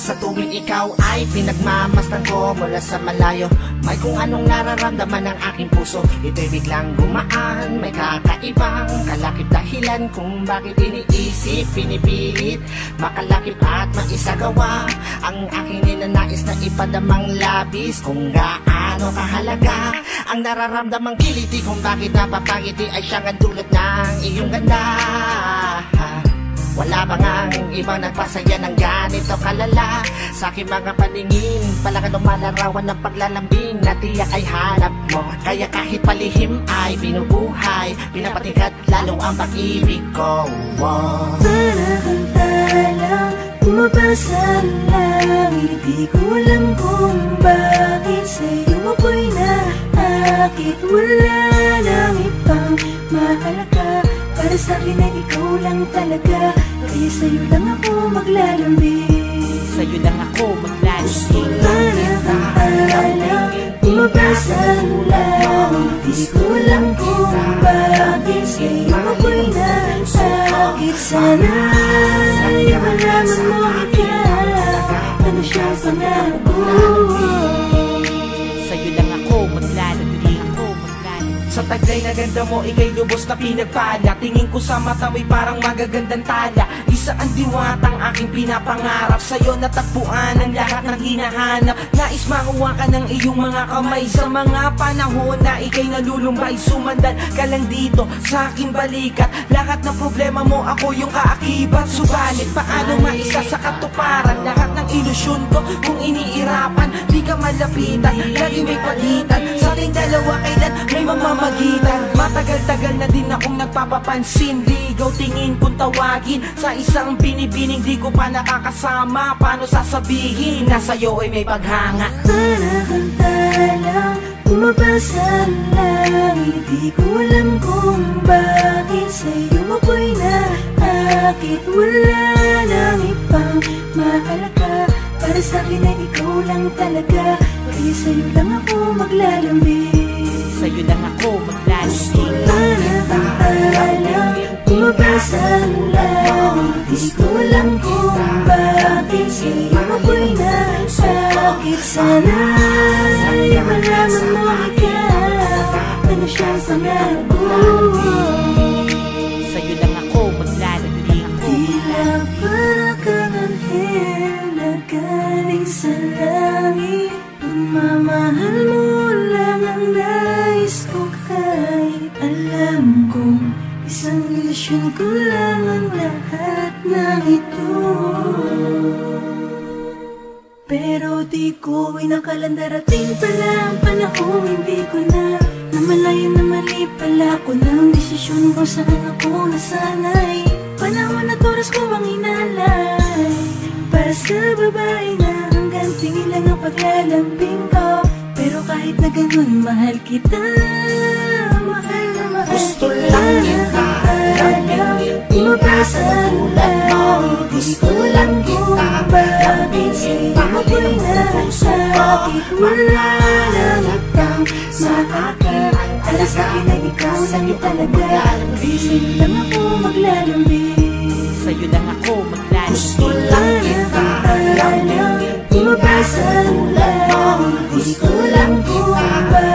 Sa tuwing ikaw ay pinagmamasdan ko mula sa malayo, may kung anong nararamdaman ng aking puso. Ito'y biglang gumaan, may kakaibang kalakip dahilan kung bakit iniisip, pinipilit makalakip at maisagawa ang aking ninanais na ipadamang labis. Kung gaano kahalaga ang nararamdamang kiliti, kung bakit napapangiti ay siyang ang dulot ng iyong ganda. Wala bang ang ibang nagpasaya ng ganito kalala? Sa aking mga paningin, palakan lumalarawan ng paglalambing na tiyak ay hanap mo. Kaya kahit palihim ay binubuhay, pinapatingkat lalo ang pag-ibig ko. Parang talang bumabasa ang langit, di ko alam kung bakit sa'yo ako'y naakit. Wala nang ibang mahalaga, para sa'kin ay ikaw lang talaga. Kaya sa'yo lang ako maglalambing, sa'yo lang ako maglalambing. parang talang bumabasa ang langit, di ko alam kung bakit sa'yo ako'y naakit. Sana ay malaman mo ikaw, ano siyang pangarap ko. Sa'yo lang ako maglalambing, Sa taglay na ganda mo, ika'y lubos na pinagpala. Tingin ko sa mata mo'y parang magagandang tala. Isa ang diwatang aking pinapangarap, sa'yo natagpuan ang lahat ng hinahanap. Nais makuha ka ng iyong mga kamay sa mga panahon na ika'y nalulumbay. Sumandan ka lang dito sa aking balikat, lahat ng problema mo ako yung kaakibat. Subalit paano maisa sa katuparan lahat ng ilusyon ko kung iniirapan? Di ka malapitan, lagi may pagitan sa ating dalawa, kailan may mamamagitan. Matagal-tagal na din akong nagpapapansin, ligaw tingin kung tawagin sa isang binibining di ko pa nakakasama. Paano sasabihin na sa'yo ay may paghanga? Parang talang bumabasa ang langit, di ko alam kung bakit sa'yo ako'y naakit. Wala nang ibang mahalaga, para sa'kin ay ikaw lang talaga. Kaya sa'yo lang ako maglalambing, sa'yo lang ako maglalambing. parang talang bumabasa ang langit, di ko alam kung bakit sa'yo ako'y naakit. Sana ay malaman mo ikaw, ano siyang pangarap ko. Sa'yo lang ako maglalambing. Tila para kang anghel na galing sa langit, pagmamahal mo lang ang nais ko. Kahit alam kong isang ilusyon ko lang ang lahat ng ito, pero di ko inakalang darating pala ang panahon. Hindi ko na namalayan na mali pala ko ng desisyon kung saan ako nasanay. Panahon at oras ko ang inalay para sa babae na hanggang tingin lang ang paglalambing ko. Pero kahit na ganun, mahal kita, mahal na mahal. Gusto lang kita lambingin, Bumabasa ang langit, gusto lang kita lambingin. Sa'yo ako'y naakit, wala nang ibang makakit. Para sa'kin ay ikaw lang talaga. Kaya sa'yo lang ako maglalambing, Sa'yo lang ako maglalambing. gusto lang kita lambingin. bumabasa ang langit, gusto lang kita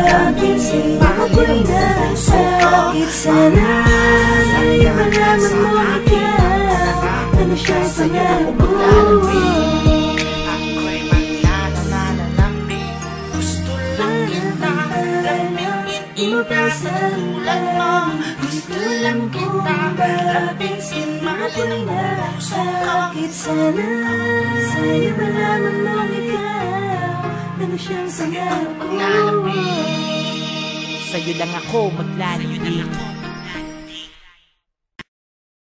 lambingin. Sa'yo ako'y naakit. Sana ay malaman mo ikaw, ano siyang pangarap ko. Ako'y maglalalambing, gusto lang kita lambingin. Ipagsulan mo, gusto lang kita lambingin. Mahalin mo puso ko. Sana sa'yo malaman mo ikaw, ano siyang pangarap ko. Sa'yo lang ako maglalambing.